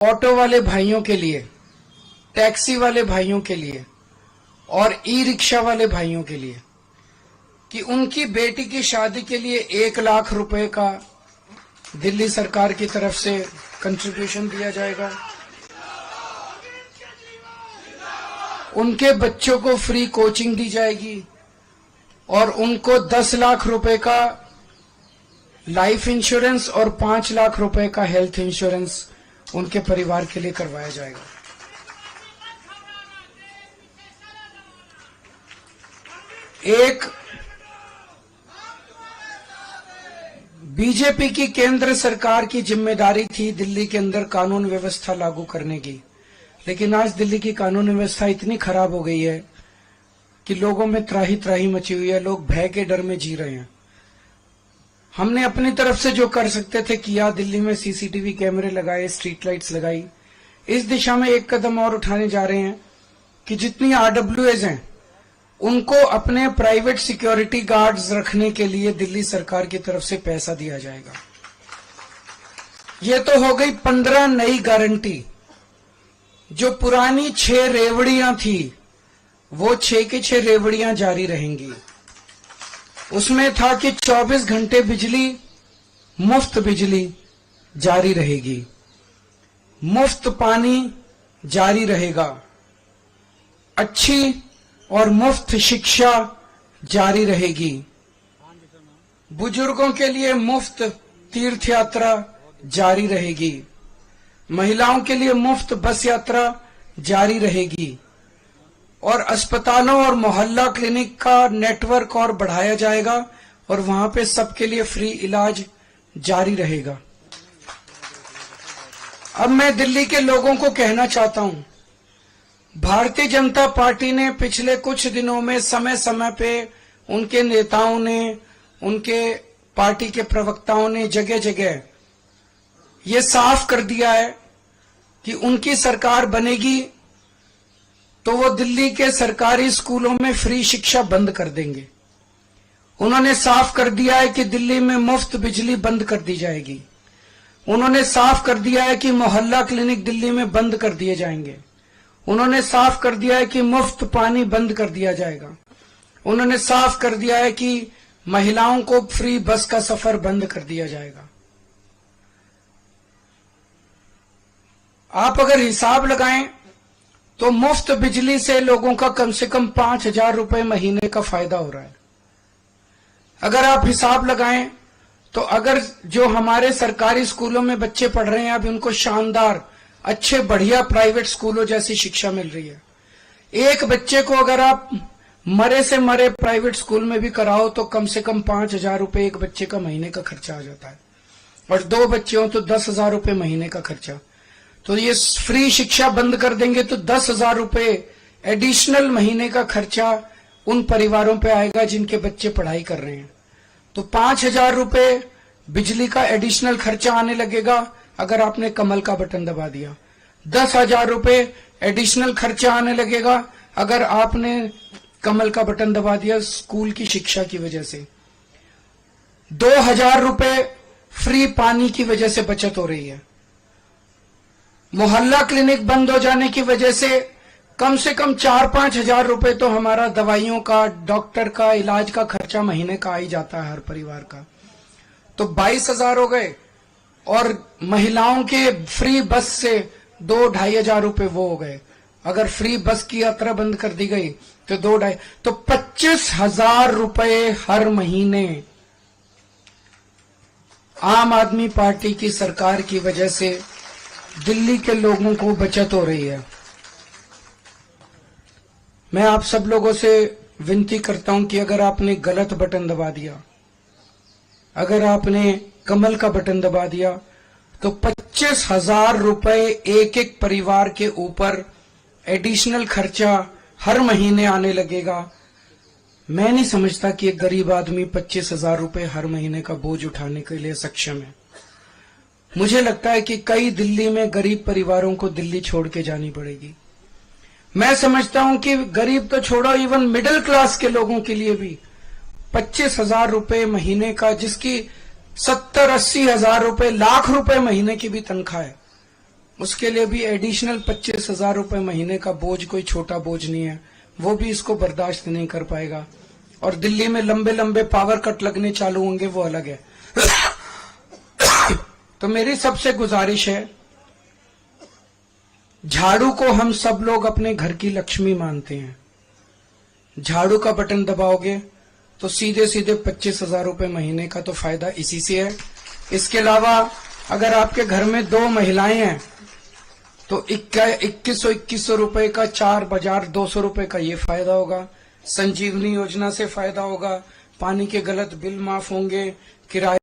Auto वाले भाइयों के लिए, टैक्सी वाले भाइयों के लिए और ई रिक्शा वाले भाइयों के लिए कि उनकी बेटी की शादी के लिए 1 लाख रुपए का दिल्ली सरकार की तरफ से कंट्रीब्यूशन दिया जाएगा। उनके बच्चों को फ्री कोचिंग दी जाएगी और उनको 10 लाख रुपए का लाइफ इंश्योरेंस और 5 लाख रुपए का हेल्थ इंश्योरेंस उनके परिवार के लिए करवाया जाएगा। एक बीजेपी की केंद्र सरकार की जिम्मेदारी थी दिल्ली के अंदर कानून व्यवस्था लागू करने की, लेकिन आज दिल्ली की कानून व्यवस्था इतनी खराब हो गई है कि लोगों में त्राही त्राही मची हुई है। लोग भय के डर में जी रहे हैं। हमने अपनी तरफ से जो कर सकते थे किया। दिल्ली में सीसीटीवी कैमरे लगाए, स्ट्रीट लाइट्स लगाई। इस दिशा में एक कदम और उठाने जा रहे हैं कि जितनी आरडब्ल्यूएज हैं उनको अपने प्राइवेट सिक्योरिटी गार्ड्स रखने के लिए दिल्ली सरकार की तरफ से पैसा दिया जाएगा। ये तो हो गई 15 नई गारंटी। जो पुरानी 6 रेवड़ियां थी वो 6 की 6 रेवड़ियां जारी रहेंगी। उसमें था कि 24 घंटे बिजली, मुफ्त बिजली जारी रहेगी, मुफ्त पानी जारी रहेगा, अच्छी और मुफ्त शिक्षा जारी रहेगी, बुजुर्गों के लिए मुफ्त तीर्थ यात्रा जारी रहेगी, महिलाओं के लिए मुफ्त बस यात्रा जारी रहेगी और अस्पतालों और मोहल्ला क्लिनिक का नेटवर्क और बढ़ाया जाएगा और वहां पे सबके लिए फ्री इलाज जारी रहेगा। अब मैं दिल्ली के लोगों को कहना चाहता हूं, भारतीय जनता पार्टी ने पिछले कुछ दिनों में समय समय पे उनके नेताओं ने, उनके पार्टी के प्रवक्ताओं ने जगह जगह ये साफ कर दिया है कि उनकी सरकार बनेगी तो वो दिल्ली के सरकारी स्कूलों में फ्री शिक्षा बंद कर देंगे। उन्होंने साफ कर दिया है कि दिल्ली में मुफ्त बिजली बंद कर दी जाएगी। उन्होंने साफ कर दिया है कि मोहल्ला क्लिनिक दिल्ली में बंद कर दिए जाएंगे। उन्होंने साफ कर दिया है कि मुफ्त पानी बंद कर दिया जाएगा। उन्होंने साफ कर दिया है कि महिलाओं को फ्री बस का सफर बंद कर दिया जाएगा। आप अगर हिसाब लगाएं तो मुफ्त बिजली से लोगों का कम से कम 5,000 रुपए महीने का फायदा हो रहा है। अगर आप हिसाब लगाएं तो अगर जो हमारे सरकारी स्कूलों में बच्चे पढ़ रहे हैं अब उनको शानदार, अच्छे, बढ़िया प्राइवेट स्कूलों जैसी शिक्षा मिल रही है। एक बच्चे को अगर आप मरे से मरे प्राइवेट स्कूल में भी कराओ तो कम से कम 5,000 रुपए एक बच्चे का महीने का खर्चा आ जाता है और 2 बच्चे हो तो 10,000 रुपए महीने का खर्चा। तो ये फ्री शिक्षा बंद कर देंगे तो 10,000 रुपए एडिशनल महीने का खर्चा उन परिवारों पे आएगा जिनके बच्चे पढ़ाई कर रहे हैं। तो 5,000 रुपए बिजली का एडिशनल खर्चा आने लगेगा अगर आपने कमल का बटन दबा दिया। 10,000 रुपए एडिशनल खर्चा आने लगेगा अगर आपने कमल का बटन दबा दिया स्कूल की शिक्षा की वजह से। 2,000 रुपए फ्री पानी की वजह से बचत हो रही है। मोहल्ला क्लिनिक बंद हो जाने की वजह से कम 4-5 हजार रुपए तो हमारा दवाइयों का, डॉक्टर का, इलाज का खर्चा महीने का आ ही जाता है हर परिवार का। तो 22,000 हो गए और महिलाओं के फ्री बस से 2-2.5 हजार रुपए वो हो गए। अगर फ्री बस की यात्रा बंद कर दी गई तो 2-2.5 तो 25,000 रुपए हर महीने आम आदमी पार्टी की सरकार की वजह से दिल्ली के लोगों को बचत हो रही है। मैं आप सब लोगों से विनती करता हूं कि अगर आपने गलत बटन दबा दिया, अगर आपने कमल का बटन दबा दिया तो 25,000 रुपए एक एक परिवार के ऊपर एडिशनल खर्चा हर महीने आने लगेगा। मैं नहीं समझता कि एक गरीब आदमी 25,000 रुपए हर महीने का बोझ उठाने के लिए सक्षम है। मुझे लगता है कि कई दिल्ली में गरीब परिवारों को दिल्ली छोड़ के जानी पड़ेगी। मैं समझता हूं कि गरीब तो छोड़ो, इवन मिडिल क्लास के लोगों के लिए भी 25,000 रुपए महीने का, जिसकी 70-80 हजार रुपए, लाख रुपए महीने की भी तनख्वाह है, उसके लिए भी एडिशनल 25,000 रुपए महीने का बोझ कोई छोटा बोझ नहीं है, वो भी इसको बर्दाश्त नहीं कर पाएगा। और दिल्ली में लंबे लंबे पावर कट लगने चालू होंगे, वो अलग है। तो मेरी सबसे गुजारिश है, झाड़ू को हम सब लोग अपने घर की लक्ष्मी मानते हैं। झाड़ू का बटन दबाओगे तो सीधे सीधे 25,000 रुपए महीने का तो फायदा इसी से है। इसके अलावा अगर आपके घर में 2 महिलाएं हैं तो 2100 रुपए का 4 बाजार 200 रुपए का ये फायदा होगा। संजीवनी योजना से फायदा होगा, पानी के गलत बिल माफ होंगे, किराए